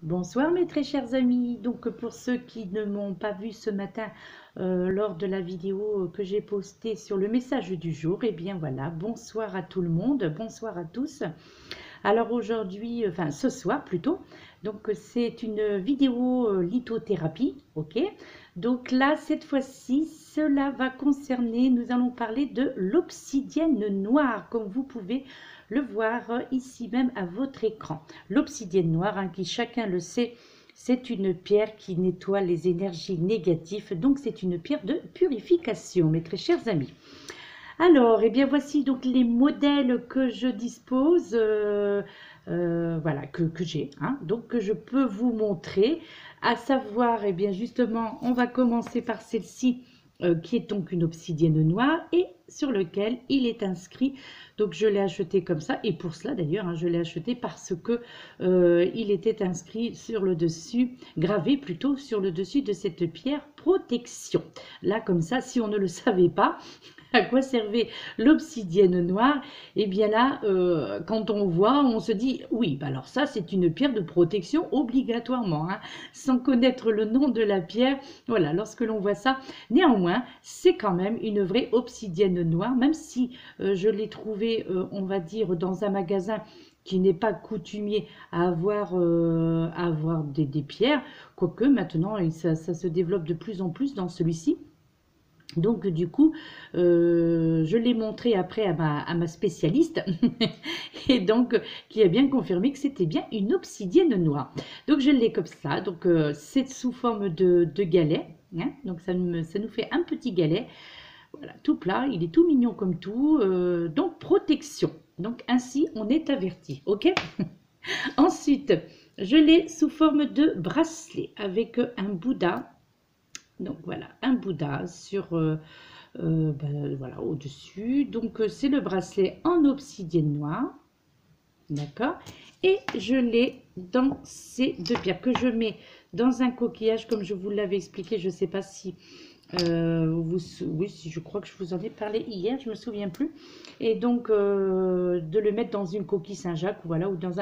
Bonsoir mes très chers amis. Donc pour ceux qui ne m'ont pas vu ce matin lors de la vidéo que j'ai postée sur le message du jour, eh bien voilà, bonsoir à tout le monde, bonsoir à tous. Alors aujourd'hui, enfin ce soir plutôt, donc c'est une vidéo lithothérapie, ok? Donc là, cette fois-ci, cela va concerner, nous allons parler de l'obsidienne noire, comme vous pouvez le voir ici même à votre écran. L'obsidienne noire, hein, qui chacun le sait, c'est une pierre qui nettoie les énergies négatives, donc c'est une pierre de purification, mes très chers amis. Alors, eh bien voici donc les modèles que je dispose, voilà, que j'ai, hein, donc que je peux vous montrer, à savoir, eh bien justement, on va commencer par celle-ci, qui est donc une obsidienne noire et sur lequel il est inscrit, donc je l'ai acheté comme ça, et pour cela d'ailleurs, hein, je l'ai acheté parce que il était inscrit sur le dessus, gravé plutôt sur le dessus de cette pierre protection. Là comme ça, si on ne le savait pas, à quoi servait l'obsidienne noire? Et bien là, quand on voit, on se dit, oui, bah alors ça, c'est une pierre de protection obligatoirement, hein, sans connaître le nom de la pierre. Voilà, lorsque l'on voit ça, néanmoins, c'est quand même une vraie obsidienne noire, même si je l'ai trouvée, on va dire, dans un magasin qui n'est pas coutumier à avoir des pierres, quoique maintenant, ça se développe de plus en plus dans celui-ci. Donc du coup, je l'ai montré après à ma spécialiste et donc qui a bien confirmé que c'était bien une obsidienne noire. Donc je l'ai comme ça, donc c'est sous forme de galet, hein, donc ça nous fait un petit galet, voilà, tout plat, il est tout mignon comme tout, donc protection. Donc ainsi on est averti, ok? Ensuite, je l'ai sous forme de bracelet avec un Bouddha. Donc voilà, un Bouddha sur, voilà, au-dessus. Donc c'est le bracelet en obsidienne noire, d'accord? Et je l'ai dans ces deux pierres que je mets dans un coquillage, comme je vous l'avais expliqué. Je ne sais pas si oui, je crois que je vous en ai parlé hier, je me souviens plus. Et donc de le mettre dans une coquille Saint-Jacques, voilà, ou dans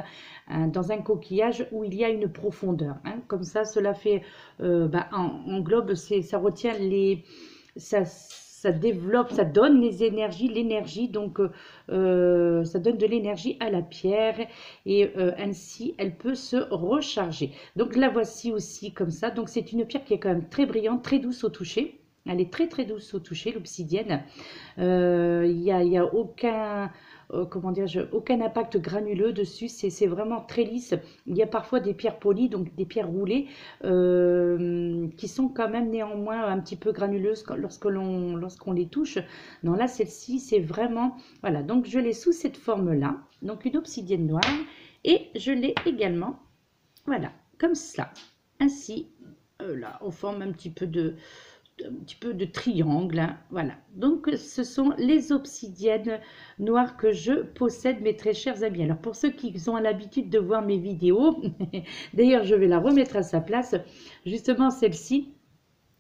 un coquillage où il y a une profondeur, hein. Comme ça, cela fait englobe, ça retient ça développe, ça donne l'énergie, donc ça donne de l'énergie à la pierre et ainsi elle peut se recharger. Donc la voici aussi comme ça. Donc c'est une pierre qui est quand même très brillante, très douce au toucher. Elle est très très douce au toucher, l'obsidienne. Il n'y a aucun, comment dire, aucun impact granuleux dessus. C'est vraiment très lisse. Il y a parfois des pierres polies, donc des pierres roulées, qui sont quand même néanmoins un petit peu granuleuses lorsqu'on les touche. Non, là, celle-ci, c'est vraiment... Voilà, donc je l'ai sous cette forme-là. Donc une obsidienne noire. Et je l'ai également, voilà, comme cela. Ainsi, là, on forme un petit peu de triangle, hein, voilà. Donc ce sont les obsidiennes noires que je possède, mes très chers amis. Alors pour ceux qui ont l'habitude de voir mes vidéos, d'ailleurs je vais la remettre à sa place, justement celle-ci,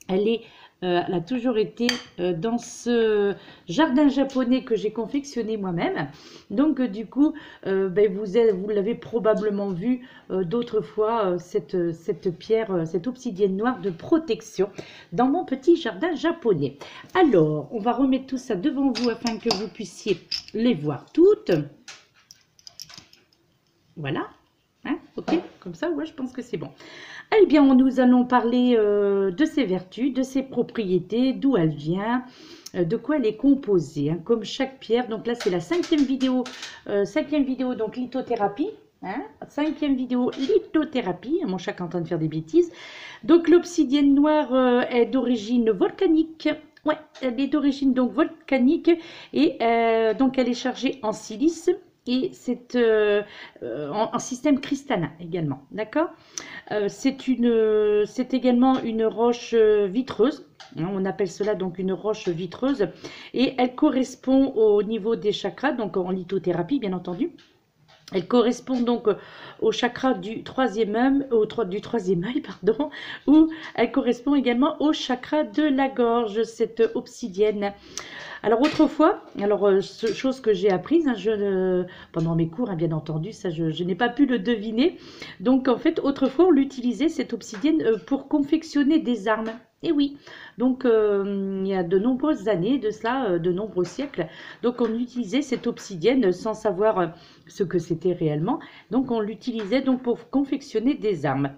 elle a toujours été dans ce jardin japonais que j'ai confectionné moi-même. Donc du coup, vous l'avez probablement vu d'autres fois, cette pierre, cette obsidienne noire de protection dans mon petit jardin japonais. Alors, on va remettre tout ça devant vous afin que vous puissiez les voir toutes. Voilà. Hein, ok, comme ça, ouais, je pense que c'est bon. Eh bien, nous allons parler de ses vertus, de ses propriétés, d'où elle vient, de quoi elle est composée, hein, comme chaque pierre. Donc là, c'est la cinquième vidéo, donc lithothérapie. Hein, cinquième vidéo lithothérapie. Mon chat est en train de faire des bêtises. Donc l'obsidienne noire est d'origine volcanique. Ouais, elle est d'origine donc volcanique et donc elle est chargée en silice. Et c'est en système cristallin également, d'accord? C'est également une roche vitreuse, hein, on appelle cela donc une roche vitreuse, et elle correspond au niveau des chakras, donc en lithothérapie bien entendu. Elle correspond donc au chakra du troisième œil, du troisième œil, pardon, ou elle correspond également au chakra de la gorge, cette obsidienne. Alors autrefois, chose que j'ai apprise pendant mes cours, hein, bien entendu, ça je n'ai pas pu le deviner. Donc en fait, autrefois, on l'utilisait, cette obsidienne, pour confectionner des armes. Et oui, donc il y a de nombreuses années de cela, de nombreux siècles, donc on utilisait cette obsidienne sans savoir ce que c'était réellement. Donc on l'utilisait donc pour confectionner des armes.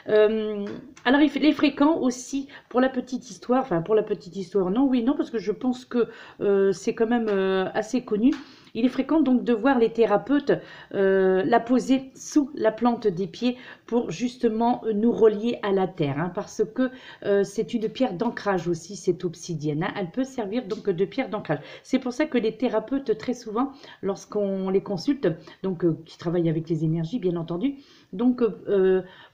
Alors il est fréquent aussi pour la petite histoire, enfin pour la petite histoire, non, oui, non, parce que je pense que c'est quand même assez connu. Il est fréquent donc de voir les thérapeutes la poser sous la plante des pieds pour justement nous relier à la terre, hein, parce que c'est une pierre d'ancrage aussi, cette obsidienne, hein. Elle peut servir donc de pierre d'ancrage. C'est pour ça que les thérapeutes, très souvent, lorsqu'on les consulte, donc qui travaillent avec les énergies, bien entendu, donc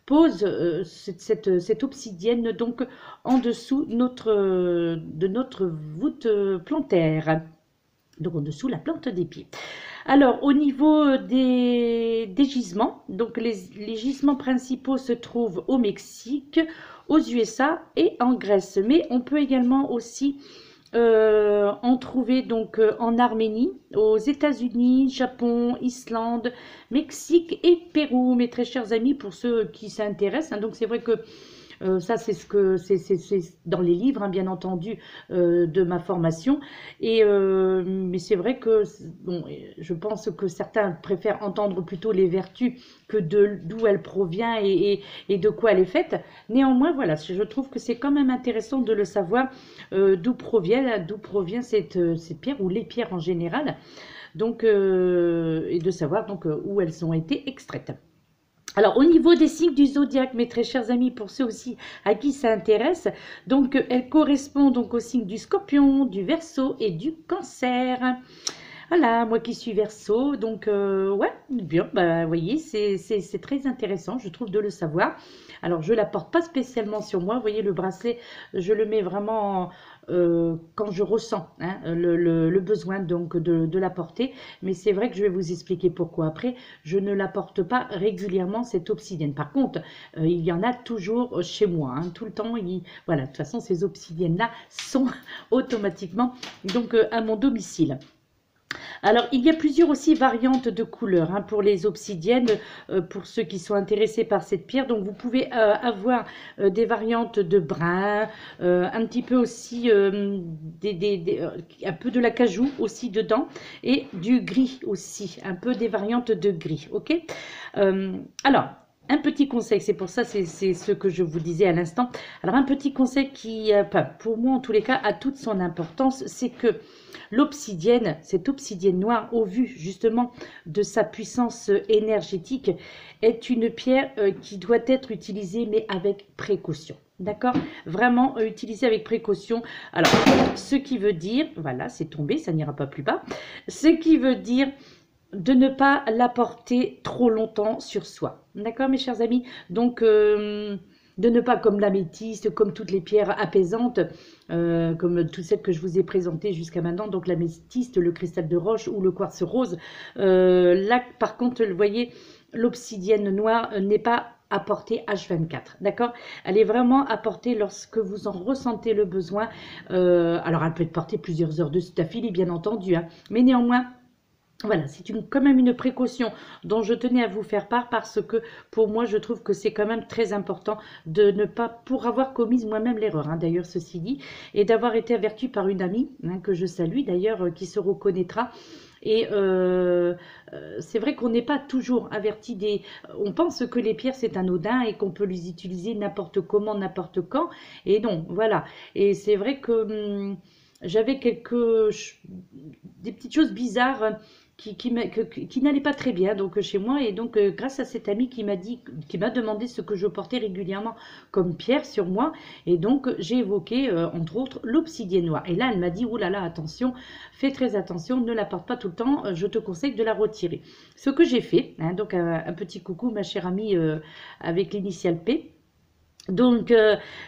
pose cette obsidienne donc en dessous de notre voûte plantaire, donc en dessous la plante des pieds. Alors au niveau des gisements, donc les gisements principaux se trouvent au Mexique, aux USA et en Grèce, mais on peut également aussi en trouver donc en Arménie, aux États-Unis, Japon, Islande, Mexique et Pérou, mes très chers amis, pour ceux qui s'intéressent, hein. Donc c'est vrai que ça, c'est dans les livres, hein, bien entendu, de ma formation. Mais c'est vrai que bon, je pense que certains préfèrent entendre plutôt les vertus que d'où elle provient et de quoi elle est faite. Néanmoins, voilà, je trouve que c'est quand même intéressant de le savoir, d'où provient cette pierre ou les pierres en général. Donc, et de savoir donc où elles ont été extraites. Alors, au niveau des signes du zodiaque, mes très chers amis, pour ceux aussi à qui ça intéresse, donc elle correspond donc aux signes du Scorpion, du Verseau et du Cancer. Voilà, moi qui suis Verseau, donc ouais, bien, bah, vous voyez, c'est très intéressant, je trouve, de le savoir. Alors, je ne la porte pas spécialement sur moi, vous voyez, le bracelet, je le mets vraiment quand je ressens, hein, le besoin donc de la porter. Mais c'est vrai que je vais vous expliquer pourquoi après. Je ne la porte pas régulièrement, cette obsidienne. Par contre, il y en a toujours chez moi, hein, tout le temps. Voilà, de toute façon, ces obsidiennes-là sont automatiquement donc à mon domicile. Alors, il y a plusieurs aussi variantes de couleurs, hein, pour les obsidiennes, pour ceux qui sont intéressés par cette pierre. Donc, vous pouvez avoir des variantes de brun, un petit peu aussi, un peu de l'acajou aussi dedans, et du gris aussi, un peu des variantes de gris, ok. Alors, un petit conseil, c'est pour ça, c'est ce que je vous disais à l'instant. Alors, un petit conseil qui, pour moi en tous les cas, a toute son importance, c'est que l'obsidienne, cette obsidienne noire, au vu justement de sa puissance énergétique, est une pierre qui doit être utilisée, mais avec précaution. D'accord? Vraiment utilisée avec précaution. Alors, ce qui veut dire, voilà, c'est tombé, ça n'ira pas plus bas. Ce qui veut dire de ne pas la porter trop longtemps sur soi. D'accord, mes chers amis? Donc, de ne pas, comme l'améthyste, comme toutes les pierres apaisantes, comme toutes celles que je vous ai présentées jusqu'à maintenant, donc l'améthyste, le cristal de roche ou le quartz rose. Là, par contre, vous voyez, l'obsidienne noire n'est pas apportée H24, d'accord? Elle est vraiment apportée lorsque vous en ressentez le besoin. Alors, elle peut être portée plusieurs heures de d'affilée, bien entendu, hein, mais néanmoins, voilà, c'est quand même une précaution dont je tenais à vous faire part, parce que pour moi, je trouve que c'est quand même très important de ne pas, pour avoir commis moi-même l'erreur, hein, d'ailleurs, ceci dit, et d'avoir été avertie par une amie, hein, que je salue d'ailleurs, qui se reconnaîtra. Et c'est vrai qu'on n'est pas toujours averti On pense que les pierres, c'est anodin et qu'on peut les utiliser n'importe comment, n'importe quand. Et non, voilà. Et c'est vrai que j'avais des petites choses bizarres qui n'allait pas très bien donc chez moi, et donc grâce à cette amie qui m'a demandé ce que je portais régulièrement comme pierre sur moi, et donc j'ai évoqué entre autres l'obsidienne noire, et là elle m'a dit: oh là là, attention, fais très attention, ne la porte pas tout le temps, je te conseille de la retirer. Ce que j'ai fait, hein, donc un petit coucou ma chère amie avec l'initiale P. Donc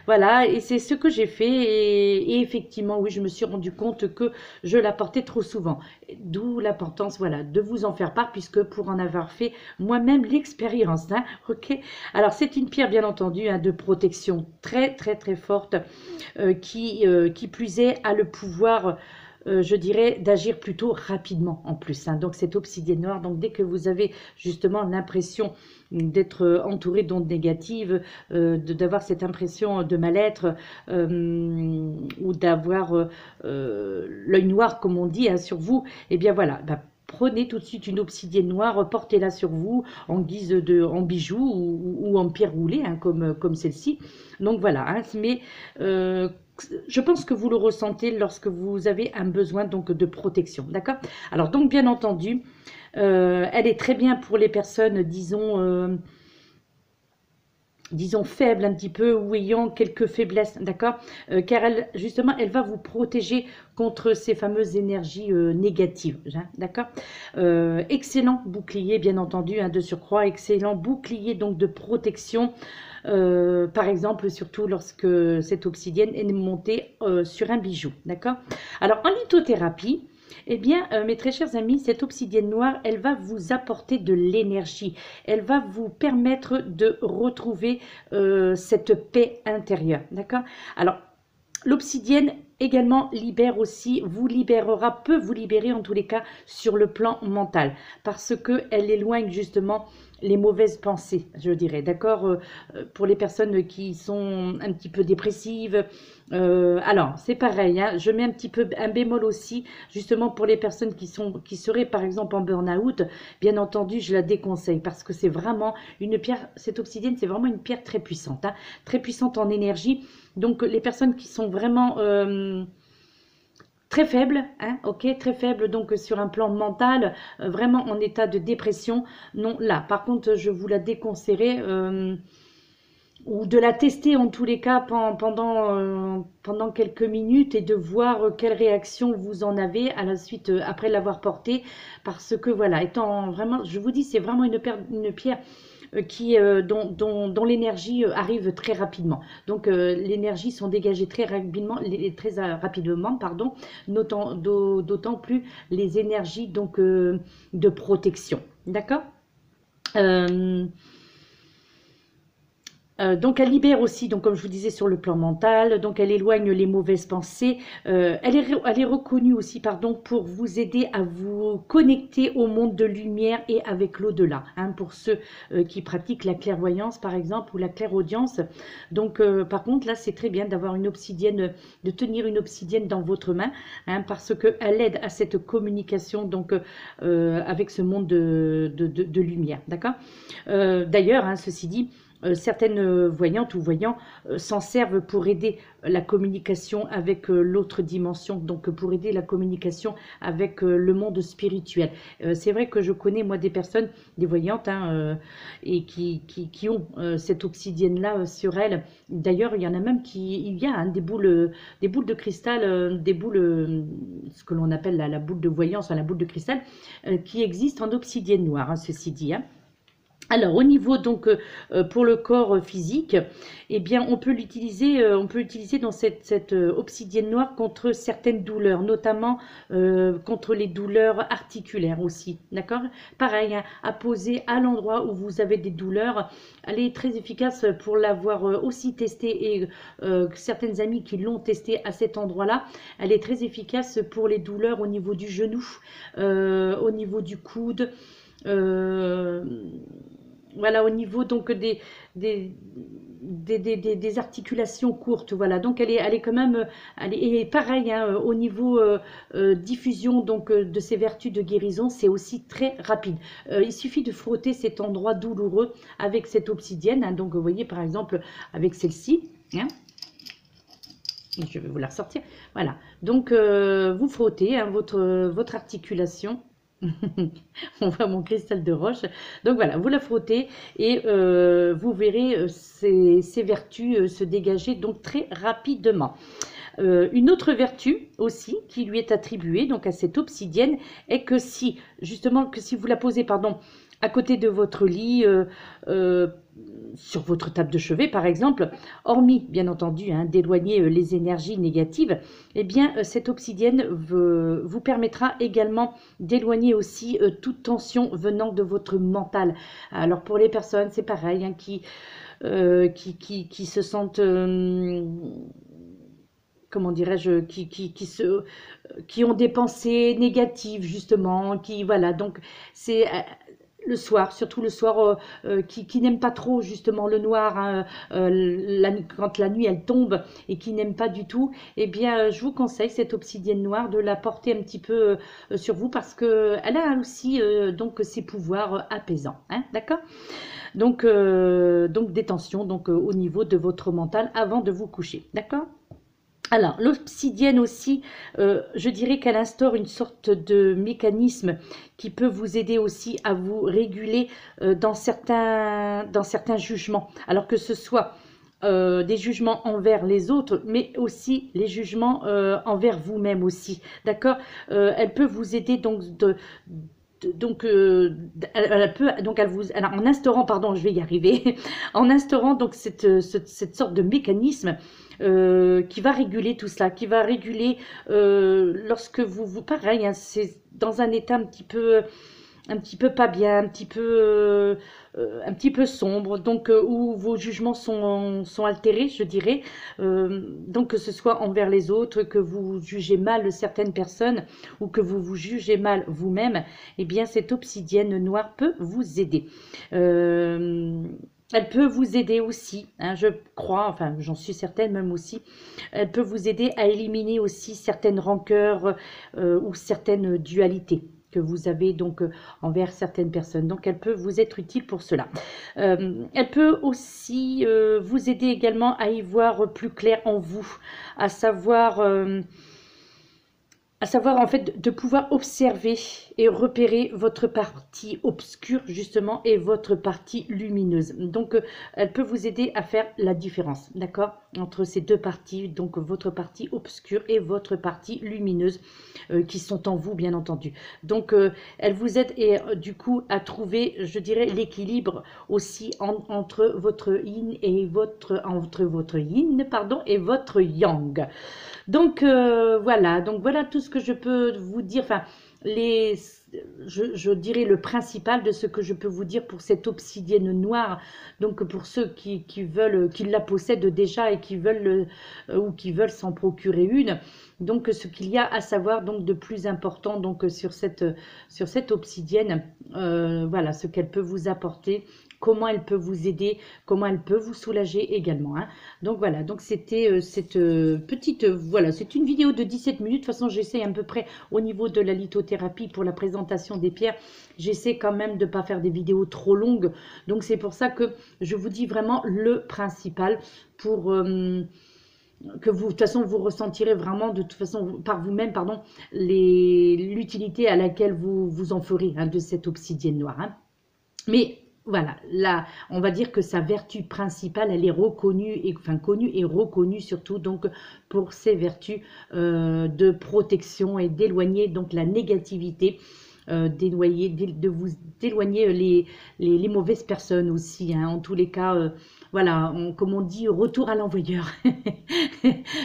voilà, et c'est ce que j'ai fait et effectivement oui je me suis rendu compte que je la portais trop souvent, d'où l'importance voilà de vous en faire part puisque pour en avoir fait moi-même l'expérience, hein, ok. Alors c'est une pierre bien entendu hein, de protection très très très forte qui plus est a le pouvoir je dirais, d'agir plutôt rapidement en plus, hein. Donc cette obsidienne noire, donc dès que vous avez justement l'impression d'être entouré d'ondes négatives, d'avoir cette impression de mal-être ou d'avoir l'œil noir comme on dit hein, sur vous, et eh bien voilà, bah, prenez tout de suite une obsidienne noire, portez-la sur vous en guise de en bijou ou en pierre roulée hein, comme celle-ci. Donc voilà, hein, mais je pense que vous le ressentez lorsque vous avez un besoin donc de protection, d'accord? Alors donc bien entendu, elle est très bien pour les personnes, disons faibles un petit peu ou ayant quelques faiblesses, d'accord? Car elle, justement, elle va vous protéger contre ces fameuses énergies négatives, hein, d'accord? Excellent bouclier, bien entendu, hein, de surcroît, excellent bouclier donc de protection. Par exemple, surtout lorsque cette obsidienne est montée sur un bijou, d'accord? Alors, en lithothérapie, eh bien, mes très chers amis, cette obsidienne noire, elle va vous apporter de l'énergie. Elle va vous permettre de retrouver cette paix intérieure, d'accord? Alors, l'obsidienne également libère aussi, vous libérera, peut vous libérer en tous les cas sur le plan mental, parce qu'elle éloigne justement les mauvaises pensées, je dirais, d'accord, pour les personnes qui sont un petit peu dépressives. Alors, c'est pareil, hein, je mets un petit peu un bémol aussi, justement pour les personnes qui seraient par exemple en burn-out, bien entendu, je la déconseille, parce que c'est vraiment une pierre, cette obsidienne, c'est vraiment une pierre très puissante, hein, très puissante en énergie. Donc, les personnes qui sont vraiment très faibles, hein, ok, très faibles, donc sur un plan mental, vraiment en état de dépression, non, là, par contre, je vous la déconseillerais, ou de la tester en tous les cas pendant quelques minutes et de voir quelle réaction vous en avez à la suite, après l'avoir portée, parce que voilà, étant vraiment, je vous dis, c'est vraiment une pierre dont l'énergie arrive très rapidement. Donc l'énergie sont dégagées très rapidement, pardon, d'autant plus les énergies donc de protection. D'accord? Donc elle libère aussi, donc comme je vous disais, sur le plan mental, donc elle éloigne les mauvaises pensées, elle est reconnue aussi, pardon, pour vous aider à vous connecter au monde de lumière et avec l'au-delà, hein, pour ceux qui pratiquent la clairvoyance par exemple ou la clairaudience. Donc par contre là c'est très bien d'avoir une obsidienne, de tenir une obsidienne dans votre main, hein, parce qu'elle aide à cette communication donc avec ce monde de lumière, d'accord. D'ailleurs, hein, ceci dit, certaines voyantes ou voyants s'en servent pour aider la communication avec l'autre dimension, donc pour aider la communication avec le monde spirituel. C'est vrai que je connais moi des personnes, des voyantes, hein, et qui ont cette obsidienne-là sur elles. D'ailleurs, il y en a même il y a hein, des boules de cristal, des boules, ce que l'on appelle la boule de voyance, la boule de cristal, qui existent en obsidienne noire, hein, ceci dit, hein. Alors au niveau donc pour le corps physique, eh bien on peut l'utiliser dans cette obsidienne noire contre certaines douleurs, notamment contre les douleurs articulaires aussi, d'accord? Pareil, hein, à poser à l'endroit où vous avez des douleurs. Elle est très efficace pour l'avoir aussi testé et certaines amies qui l'ont testé à cet endroit-là. Elle est très efficace pour les douleurs au niveau du genou, au niveau du coude. Voilà, au niveau donc des, des articulations courtes, voilà. Donc elle est quand même, et pareil, hein, au niveau diffusion donc de ses vertus de guérison, c'est aussi très rapide. Il suffit de frotter cet endroit douloureux avec cette obsidienne, hein, donc vous voyez par exemple avec celle-ci, hein. Je vais vous la ressortir, voilà. Donc vous frottez hein, votre articulation. On voit mon cristal de roche. Donc voilà, vous la frottez et vous verrez ces vertus se dégager donc très rapidement. Une autre vertu aussi qui lui est attribuée donc à cette obsidienne est que si justement que si vous la posez pardon à côté de votre lit, euh, sur votre table de chevet par exemple, hormis bien entendu d'éloigner les énergies négatives, eh bien cette obsidienne vous permettra également d'éloigner aussi toute tension venant de votre mental. Alors pour les personnes, c'est pareil, qui se sentent, comment dirais-je, qui ont des pensées négatives justement, qui voilà, donc c'est le soir, surtout le soir, qui n'aiment pas trop justement le noir, quand la nuit elle tombe et qui n'aiment pas du tout, eh bien je vous conseille cette obsidienne noire de la porter un petit peu sur vous parce que elle a aussi donc ses pouvoirs apaisants, d'accord? Donc des tensions donc, au niveau de votre mental avant de vous coucher, d'accord? Alors, l'obsidienne aussi, je dirais qu'elle instaure une sorte de mécanisme qui peut vous aider aussi à vous réguler dans certains jugements. Alors que ce soit des jugements envers les autres, mais aussi les jugements envers vous-même aussi. D'accord? Elle peut vous aider donc en instaurant, pardon, je vais y arriver, en instaurant donc cette sorte de mécanisme qui va réguler tout cela, qui va réguler lorsque pareil, c'est dans un état un petit peu pas bien, un petit peu sombre, donc où vos jugements sont altérés, je dirais, donc que ce soit envers les autres, que vous jugez mal certaines personnes ou que vous vous jugez mal vous-même, eh bien cette obsidienne noire peut vous aider. Elle peut vous aider aussi, je crois, enfin j'en suis certaine même aussi, elle peut vous aider à éliminer aussi certaines rancœurs ou certaines dualités que vous avez donc envers certaines personnes. Donc elle peut vous être utile pour cela. Elle peut aussi vous aider également à y voir plus clair en vous, à savoir en fait de pouvoir observer et repérer votre partie obscure justement et votre partie lumineuse. Donc elle peut vous aider à faire la différence, d'accord, entre ces deux parties, donc votre partie obscure et votre partie lumineuse qui sont en vous bien entendu. Donc elle vous aide et du coup à trouver, je dirais, l'équilibre aussi entre votre yin et votre yang. Donc voilà tout ce que je peux vous dire, enfin je dirais le principal de ce que je peux vous dire pour cette obsidienne noire. Donc pour ceux qui veulent, qui la possèdent déjà et qui veulent ou qui veulent s'en procurer une. Donc ce qu'il y a à savoir donc de plus important donc sur cette obsidienne, voilà ce qu'elle peut vous apporter, comment elle peut vous aider, comment elle peut vous soulager également. Donc voilà, donc c'était cette petite, voilà, c'est une vidéo de 17 minutes. De toute façon, j'essaie à peu près au niveau de la lithothérapie pour la présentation des pierres. J'essaie quand même de ne pas faire des vidéos trop longues. Donc c'est pour ça que je vous dis vraiment le principal pour que vous, de toute façon, vous ressentirez vraiment de toute façon par vous-même, pardon, l'utilité à laquelle vous en ferez de cette obsidienne noire. Mais voilà, là, on va dire que sa vertu principale, elle est reconnue, connue et reconnue surtout donc pour ses vertus de protection et d'éloigner donc la négativité, d'éloigner les mauvaises personnes aussi, en tous les cas, voilà, comme on dit, retour à l'envoyeur.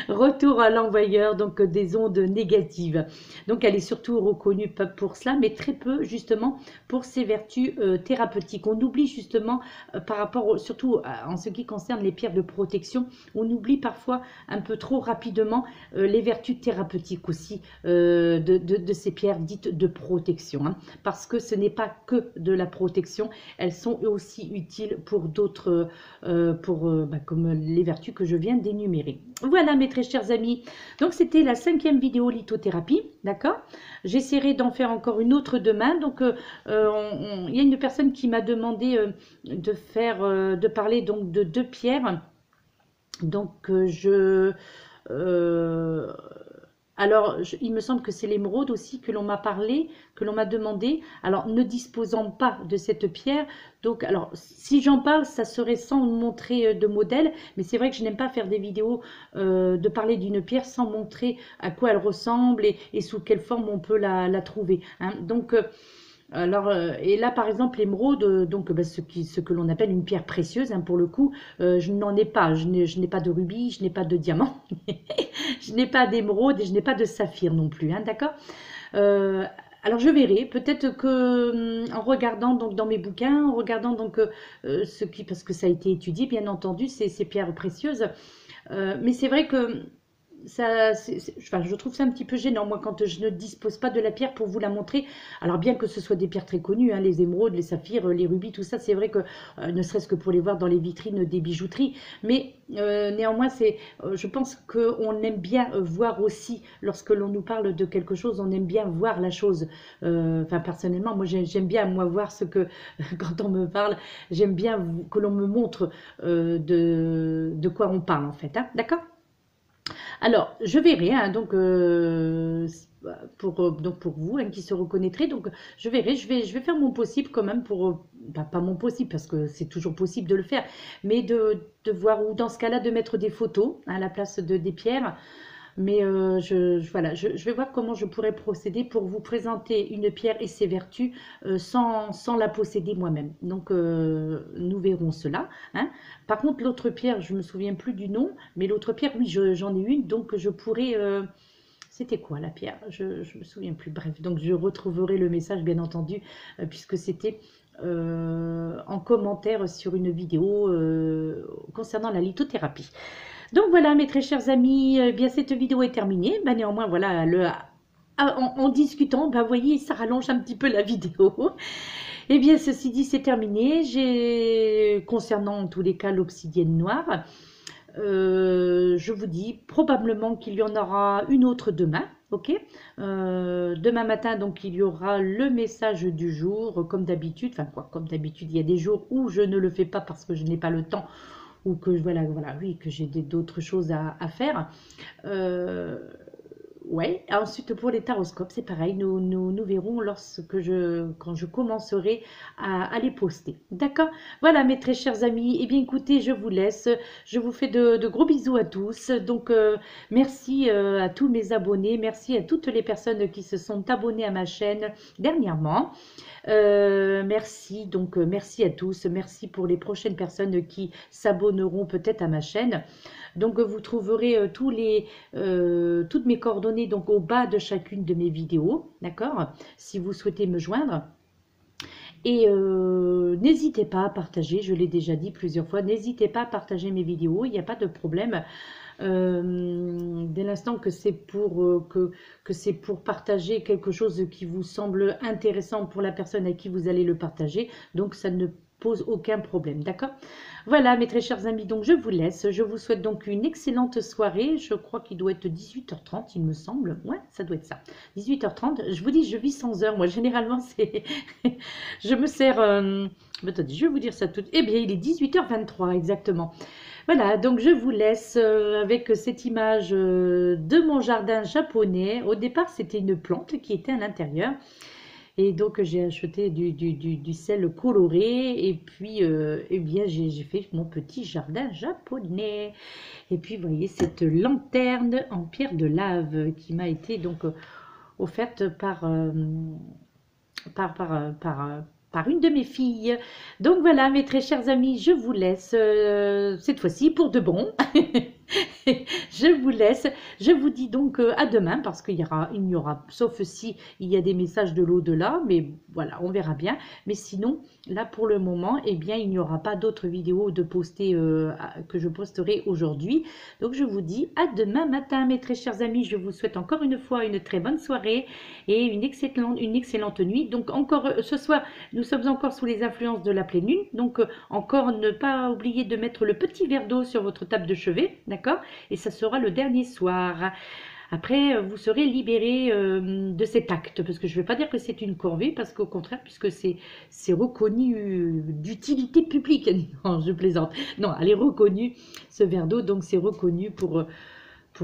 Retour à l'envoyeur, donc des ondes négatives. Donc elle est surtout reconnue pour cela, mais très peu justement pour ses vertus thérapeutiques. On oublie justement par rapport, surtout en ce qui concerne les pierres de protection, on oublie parfois un peu trop rapidement les vertus thérapeutiques aussi de ces pierres dites de protection. Parce que ce n'est pas que de la protection, elles sont aussi utiles pour d'autres, comme les vertus que je viens d'énumérer. Voilà mes très chers amis, donc c'était la 5e vidéo lithothérapie, d'accord? J'essaierai d'en faire encore une autre demain. Donc il y a une personne qui m'a demandé de parler donc de 2 pierres. Donc alors, il me semble que c'est l'émeraude aussi que l'on m'a parlé, que l'on m'a demandé. Alors, ne disposant pas de cette pierre, donc, alors, si j'en parle, ça serait sans montrer de modèle, mais c'est vrai que je n'aime pas faire des vidéos de parler d'une pierre sans montrer à quoi elle ressemble et sous quelle forme on peut la trouver. Donc, Alors, et là, par exemple, l'émeraude, donc bah, ce que l'on appelle une pierre précieuse, hein, pour le coup, je n'en ai pas. Je n'ai pas de rubis, je n'ai pas de diamant, je n'ai pas d'émeraude et je n'ai pas de saphir non plus, hein, d'accord? Euh, alors je verrai, peut-être que en regardant donc dans mes bouquins, en regardant donc ce qui, parce que ça a été étudié, bien entendu, ces pierres précieuses. Mais c'est vrai que ça, enfin, je trouve ça un petit peu gênant, moi, quand je ne dispose pas de la pierre pour vous la montrer. Alors, bien que ce soit des pierres très connues, hein, les émeraudes, les saphirs, les rubis, tout ça, c'est vrai que, ne serait-ce que pour les voir dans les vitrines des bijouteries, mais néanmoins, je pense qu'on aime bien voir aussi, lorsque l'on nous parle de quelque chose, on aime bien voir la chose. Enfin, personnellement, moi, j'aime bien, moi, voir ce que, quand on me parle, j'aime bien que l'on me montre de quoi on parle, en fait, hein, d'accord? Alors, je verrai, hein, donc, donc pour vous, hein, qui se reconnaîtrez, donc je verrai, je vais faire mon possible quand même pour, bah, pas mon possible parce que c'est toujours possible de le faire, mais de voir, ou dans ce cas-là, de mettre des photos, hein, à la place des pierres. Mais voilà, je vais voir comment je pourrais procéder pour vous présenter une pierre et ses vertus sans la posséder moi-même. Donc, nous verrons cela, hein. Par contre, l'autre pierre, je ne me souviens plus du nom, mais l'autre pierre, oui, j'en ai une, donc je pourrais... c'était quoi la pierre? Je ne me souviens plus. Bref, donc je retrouverai le message, bien entendu, puisque c'était en commentaire sur une vidéo concernant la lithothérapie. Donc voilà, mes très chers amis, eh bien cette vidéo est terminée. Ben, néanmoins, voilà, en discutant, ben, vous voyez, ça rallonge un petit peu la vidéo. Eh bien, ceci dit, c'est terminé. Concernant en tous les cas l'obsidienne noire, je vous dis probablement qu'il y en aura une autre demain. Ok, demain matin, donc il y aura le message du jour, comme d'habitude. Enfin, quoi, comme d'habitude, il y a des jours où je ne le fais pas parce que je n'ai pas le temps ou que voilà, oui, que j'ai d'autres choses à faire. Euh, ouais. Ensuite, pour les taroscopes, c'est pareil. Nous verrons quand je commencerai à les poster. D'accord? Voilà, mes très chers amis. Eh bien, écoutez, je vous laisse. Je vous fais de gros bisous à tous. Donc, merci à tous mes abonnés. Merci à toutes les personnes qui se sont abonnées à ma chaîne dernièrement. Merci, donc merci à tous, merci pour les prochaines personnes qui s'abonneront peut-être à ma chaîne. Donc vous trouverez toutes mes coordonnées donc au bas de chacune de mes vidéos, d'accord? Si vous souhaitez me joindre. Et n'hésitez pas à partager, je l'ai déjà dit plusieurs fois, n'hésitez pas à partager mes vidéos, il n'y a pas de problème. Dès l'instant que c'est pour partager quelque chose qui vous semble intéressant pour la personne à qui vous allez le partager, donc ça ne pose aucun problème, d'accord? Voilà, mes très chers amis, donc je vous laisse, je vous souhaite donc une excellente soirée, je crois qu'il doit être 18h30, il me semble, ouais, ça doit être ça, 18h30, je vous dis, je vis sans heure, moi, généralement, c'est, je me sers, attendez, je vais vous dire ça tout, eh bien, il est 18h23, exactement. Voilà, donc je vous laisse avec cette image de mon jardin japonais. Au départ, c'était une plante qui était à l'intérieur. Et donc, j'ai acheté du sel coloré. Et puis, eh bien, j'ai fait mon petit jardin japonais. Et puis, vous voyez, cette lanterne en pierre de lave qui m'a été donc offerte par une de mes filles. Donc voilà, mes très chers amis, je vous laisse cette fois-ci pour de bon. Je vous laisse. Je vous dis donc à demain parce qu'il n'y aura, sauf si il y a des messages de l'au-delà, mais voilà, on verra bien. Mais sinon, là pour le moment, eh bien, il n'y aura pas d'autres vidéos que je posterai aujourd'hui. Donc je vous dis à demain matin, mes très chers amis. Je vous souhaite encore une fois une très bonne soirée et une excellente nuit. Donc encore ce soir, nous sommes encore sous les influences de la pleine lune. Donc encore ne pas oublier de mettre le petit verre d'eau sur votre table de chevet, d'accord? Et ça sera le dernier soir. Après, vous serez libéré de cet acte, parce que je ne vais pas dire que c'est une corvée, parce qu'au contraire, puisque c'est reconnu d'utilité publique. Non, je plaisante. Non, elle est reconnue, ce verre d'eau, donc c'est reconnu pour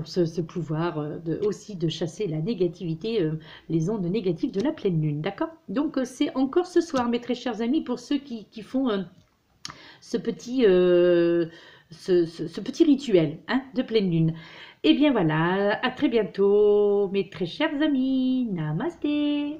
ce pouvoir aussi de chasser la négativité, les ondes négatives de la pleine lune, d'accord? Donc c'est encore ce soir, mes très chers amis, pour ceux qui font ce petit rituel, hein, de pleine lune. Et bien voilà, à très bientôt, mes très chers amis. Namasté.